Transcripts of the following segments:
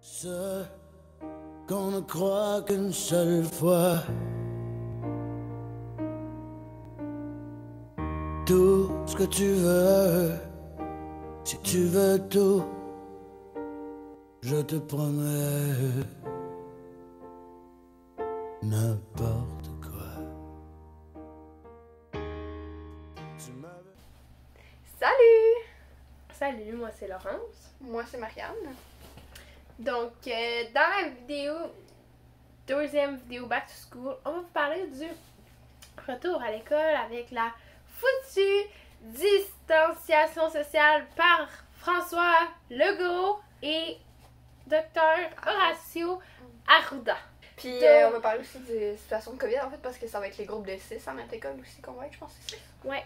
Ce qu'on ne croit qu'une seule fois. Tout ce que tu veux, si tu veux tout, je te promets n'importe quoi. Salut! Salut, moi c'est Laurence. Moi c'est Marianne. Donc, dans la vidéo, deuxième vidéo Back to School, on va vous parler du retour à l'école avec la foutue distanciation sociale par François Legault et Dr Horacio Arruda. Puis Donc- on va parler aussi de situation de COVID en fait parce que ça va être les groupes de 6 à notre école aussi qu'on va être, je pense que c'est 6. Ouais.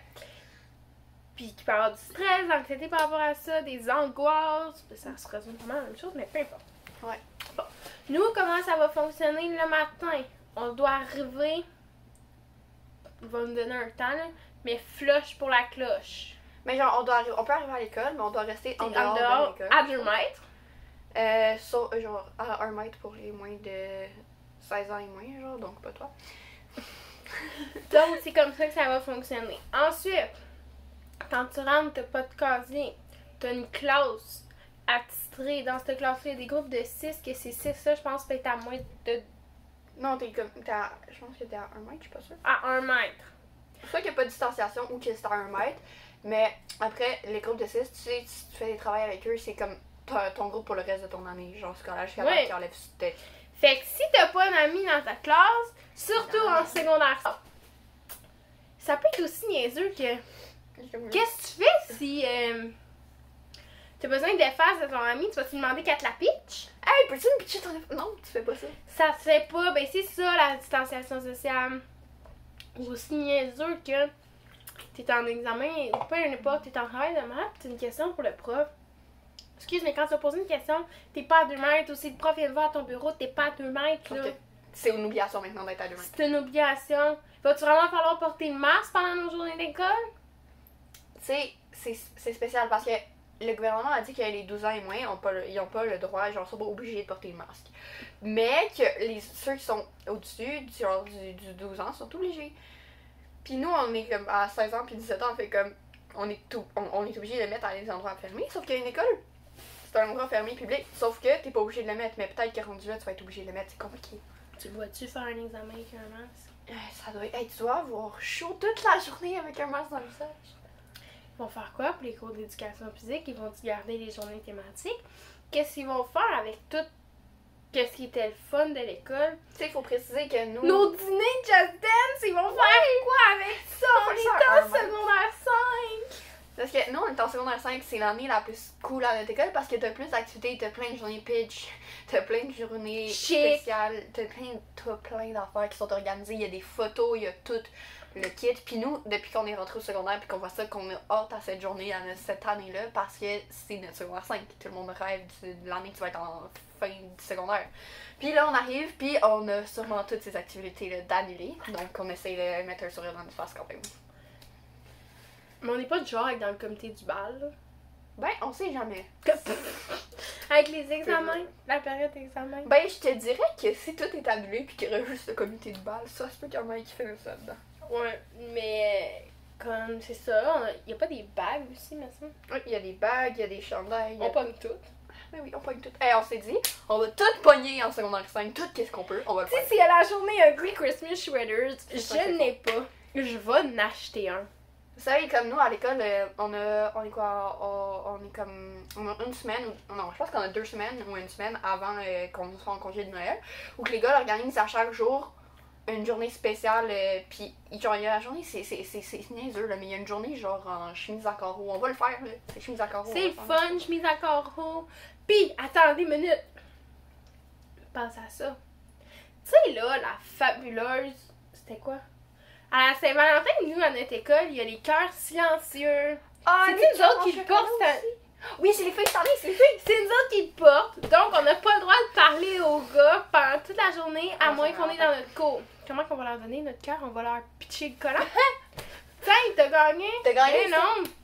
Puis qu'il peut y avoir du stress, de l'anxiété par rapport à ça, des angoisses. Ça se résume vraiment à la même chose, mais peu importe. Ouais. Bon. Nous, comment ça va fonctionner le matin? On doit arriver. Il va nous donner un temps, là, mais flush pour la cloche. Mais genre on peut arriver à l'école, mais on doit rester en En dehors dehors, de l'école. à 2 mètres. Genre à 1 mètre pour les moins de 16 ans et moins, genre, donc pas toi. Donc, c'est comme ça que ça va fonctionner. Ensuite, quand tu rentres, t'as pas de casier. T'as une classe attitrée. Dans cette classe-là, il y a des groupes de 6, que ces 6-là, je pense, peut être à moins de... Non, je pense que t'es à 1 mètre, je suis pas sûre. à 1 mètre. Soit qu'il n'y a pas de distanciation ou que c'est à 1 mètre, mais après, les groupes de 6, tu sais, si tu fais des travails avec eux, c'est comme ton groupe pour le reste de ton année, genre scolaire, jusqu'à Ouais. temps qu'ils enlèvent tête. Fait que si t'as pas d'amis dans ta classe, surtout en secondaire, ça peut être aussi niaiseux que... Qu'est-ce que tu fais si t'as besoin de face de ton ami, tu vas-te demander qu'elle te la pitch? Hey, peux-tu me pitcher ton... Non, tu fais pas ça. Ça se fait pas, ben c'est ça la distanciation sociale. Ou aussi niaiseux que t'es en examen, peu importe, t'es en travail de maths, t'as une question pour le prof. Excuse, mais quand tu vas poser une question, t'es pas à 2 mètres, ou si le prof vient te voir à ton bureau, t'es pas à 2 mètres, là. Ok. C'est une obligation maintenant d'être à 2 mètres. C'est une obligation. Va-tu vraiment falloir porter le masque pendant nos journées d'école? Tu sais, c'est spécial parce que le gouvernement a dit que les 12 ans et moins, ils ont pas le droit, genre, ils sont pas obligés de porter le masque. Mais que ceux qui sont au-dessus du 12 ans sont obligés. Puis nous, on est comme à 16 ans puis 17 ans, on fait comme, on est obligé de le mettre à des endroits fermés, sauf qu'il y a une école. C'est un endroit fermé public, sauf que t'es pas obligé de le mettre, mais peut-être que rendu là, tu vas être obligé de le mettre, c'est compliqué. Tu vois-tu faire un examen avec un masque? Ça doit être, hey, tu dois avoir chaud toute la journée avec un masque dans le visage. Ils vont faire quoi pour les cours d'éducation physique? Ils vont garder les journées thématiques? Qu'est-ce qu'ils vont faire avec tout ce qui était le fun de l'école? Tu sais, il faut préciser que nous... Nos dîners Just Dance, ils vont faire quoi avec ça? On Faut est faire en un match. secondaire 5! Parce que nous, on est en secondaire 5, c'est l'année la plus cool à notre école parce que t'as plus d'activités, t'as plein de journées pitch, t'as plein de journées Chic. spéciales, t'as plein d'affaires qui sont organisées, il y a des photos, il y a tout le kit. Puis nous, depuis qu'on est rentré au secondaire puis qu'on voit ça, qu'on a hâte à cette journée, à cette année-là, parce que c'est notre secondaire 5. Tout le monde rêve de l'année qui va être en fin du secondaire. Puis là, on arrive, puis on a sûrement toutes ces activités-là d'annuler. Donc on essaie de mettre un sourire dans notre face quand même. Mais on n'est pas du genre avec dans le comité du bal, là. Ben, on sait jamais. Avec les examens, la période d'examen. Ben, je te dirais que si tout est annulé puis qu'il y aurait juste le comité de balle, ça se peut qu'il y en ait qui fait ça dedans. Ouais, mais comme c'est ça, il y a pas des bagues aussi, mais ça. Oui, il y a des bagues, il y a des chandails. il y a- On pogne tout. Ben oui, on pogne tout. Hey, on s'est dit, on va tout pogner en secondaire 5, tout qu'est-ce qu'on peut, on va le Tu sais, faire. s'il y a la journée Ugly Christmas Sweaters, ça je que n'ai pas. Je vais en acheter un. Vous savez, comme nous à l'école, on est quoi, on est comme, on a une semaine, non, je pense qu'on a 2 semaines ou une semaine avant qu'on soit en congé de Noël, où que les gars organisent à chaque jour une journée spéciale, puis genre, il y a la journée, c'est niaiseux, là, mais il y a une journée genre en chemise à carreaux, on va le faire, là, c'est chemise à carreaux. C'est fun, chemise à carreaux. Pis, attendez une minute. Pense à ça. Tu sais, là, la fabuleuse. C'était quoi? À la Saint-Valentin, nous, à notre école, il y a les cœurs silencieux. Ah, C'est les nous cœurs autres en qui le chocolat portent. aussi. Oui, c'est les filles cette année, c'est les filles. C'est nous autres qui le portent. Donc, on n'a pas le droit de parler aux gars pendant toute la journée, à Ah, moins c'est qu'on est vraiment dans notre cours. Comment qu'on va leur donner notre cœur? On va leur pitcher le collant. Tiens, t'as gagné. T'as gagné, Eh ça?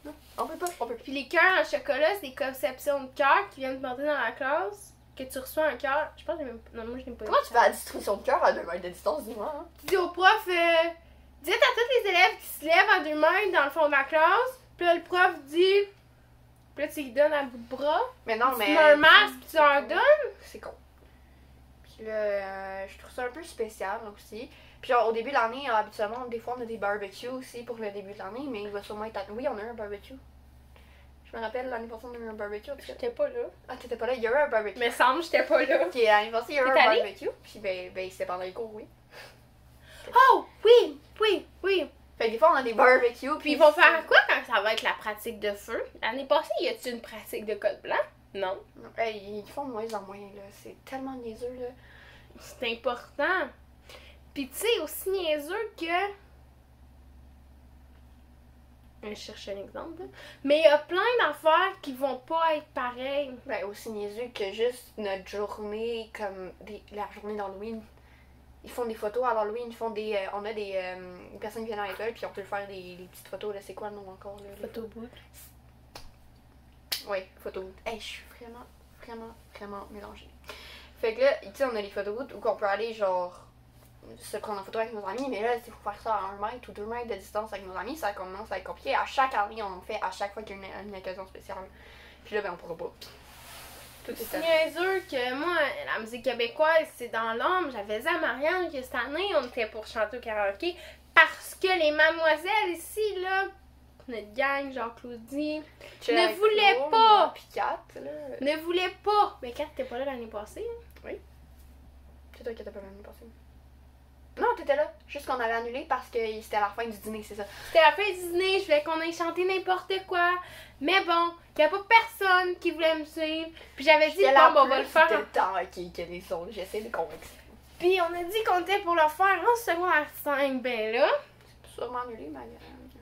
non. On peut pas. Puis les cœurs en chocolat, c'est des conceptions de cœur qui viennent porter dans la classe. que tu reçois un cœur. Je pense que j'ai même. Non, moi je n'ai pas Comment eu tu fais la distribution de cœur à 2 mètres de distance, dis-moi? Hein? Tu dis au prof, dites à tous les élèves qui se lèvent à 2 mètres dans le fond de la classe. Puis là, le prof dit. Puis là, tu lui donnes à bout de bras. Mais non, Tu mais. mets un masque, puis tu leur donnes. C'est con. Puis là, je trouve ça un peu spécial aussi. Puis genre, au début de l'année, habituellement, des fois, on a des barbecues aussi pour le début de l'année, mais il va sûrement être... Oui, on a eu un barbecue. Je me rappelle, l'année passée, on a eu un barbecue. J'étais pas là. Ah, t'étais pas là? Il y a eu un barbecue. Mais semble, j'étais pas là. Puis l'année passée, il y a eu un T'es allée? barbecue. Puis ben c'était pendant les cours, oui. Oh, oui, oui, oui. Fait que des fois, on a des barbecues. Puis ils vont faire quoi quand ça va être la pratique de feu? L'année passée, y a-t-il une pratique de code blanc? Non. Hey, ils font de moins en moins, là. C'est tellement niaiseux, là. C'est important. Puis tu sais, aussi niaiseux que... Je cherche un exemple. Là. Mais il y a plein d'affaires qui vont pas être pareilles. Ben, aussi niaiseux que juste notre journée, comme la journée d'Halloween. Ils font des photos à l'Halloween, ils font des... on a des personnes qui viennent à l'école, puis on peut faire des petites photos, là. C'est quoi le nom encore, là? Photobook. Oui, photo. Hey, je suis vraiment mélangée. Fait que là, tu sais, on a les photos où on peut aller, genre, se prendre en photo avec nos amis, mais là, il faut faire ça à 1 mètre ou 2 mètres de distance avec nos amis, ça commence à être compliqué. À chaque année, on en fait à chaque fois qu'il y a une occasion spéciale. Puis là, ben, on pourra pas. Tout est C'est niaiseux que moi, la musique québécoise, c'est dans l'ombre. J'avais dit à Marianne que cette année, on était pour chanter au karaoké parce que les mademoiselles ici, là, notre gang, genre Claudie, ne voulait pas. Puis Kat, là. Ne voulait pas. Mais Kat, t'étais pas là l'année passée. Hein? C'est toi qui étais pas l'année passée. Non, t'étais là. Juste qu'on avait annulé parce que c'était à la fin du dîner, c'est ça. C'était la fin du dîner, je voulais qu'on aille chanter n'importe quoi. Mais bon, il n'y a pas personne qui voulait me suivre. Puis j'avais dit, bon, on va le faire. C'était temps que les autres. J'essaie de convaincre. Puis on a dit qu'on était pour le faire en secondaire 5. Ben là, C'est sûrement annulé, mais...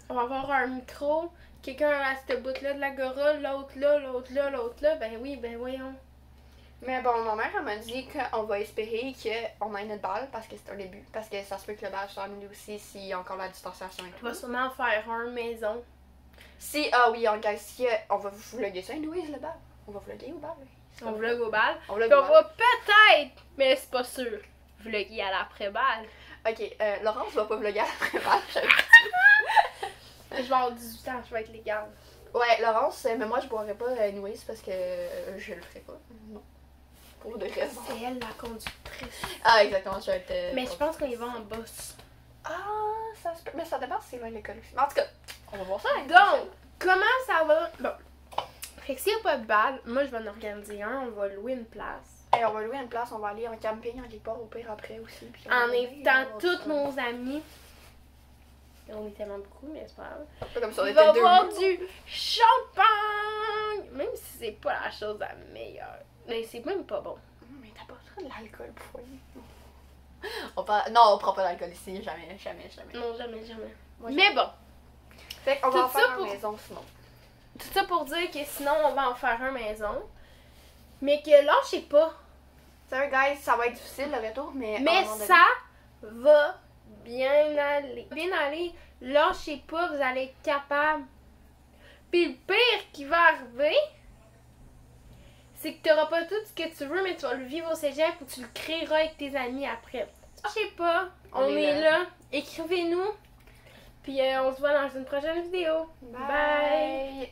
on va avoir un micro. Quelqu'un à cette bout-là de l'agora, l'autre là, l'autre là, l'autre là. Ben oui, ben voyons. Mais bon, ma mère, elle m'a dit qu'on va espérer qu'on ait notre balle parce que c'est un début. Parce que ça se peut que le bal soit annulé aussi s'il y a encore la distanciation et On tout. va sûrement faire un maison. Si, ah oui, en gars, si on va vous vlogger ça, Louise, le bal. On va vlogger au bal. On vlog au bal. On vlog Puis au on bal. va peut-être, mais c'est pas sûr, vlogger à l'après-balle. Ok, Laurence va pas vlogger après le bal. Je vais avoir 18 ans, je vais être légale. Ouais, Laurence, mais moi je boirais pas Louise parce que je le ferais pas. Non. Pour de raisons. C'est elle la conductrice. Ah, exactement, je vais être. Mais je pense qu'on y va en boss. Ah, ça se peut. Mais ça dépend si c'est loin de l'école aussi. Mais en tout cas, on va voir ça. l'année Donc, prochaine. comment ça va? Bon. Fait que s'il n'y a pas de balle, moi je vais en organiser un, on va louer une place. Hey, on va louer une place, on va aller en camping en quelque part au pire après aussi. Puis on En va aller, invitant on va tous faire- nos amis. On est tellement beaucoup, mais c'est pas grave. Pas comme ça, on Il était va deux. boire du champagne! Même si c'est pas la chose la meilleure. Mais c'est même pas bon. Mais t'as pas besoin de l'alcool pour foyer. Non, on prend pas d'alcool ici, jamais. Non, jamais, jamais. Moi, Mais bon, Fait qu'on va Tout en ça faire pour- une maison sinon. tout ça pour dire que sinon on va en faire un maison. Mais que lâchez pas. Sorry guys, ça va être difficile le retour, mais. à un Mais moment donné- ça va bien aller. Bien aller, lâchez pas, vous allez être capable. Puis le pire qui va arriver, c'est que tu n'auras pas tout ce que tu veux, mais tu vas le vivre au cégep ou tu le créeras avec tes amis après. Lâchez pas, on est là. Écrivez-nous. Puis on se voit dans une prochaine vidéo. Bye.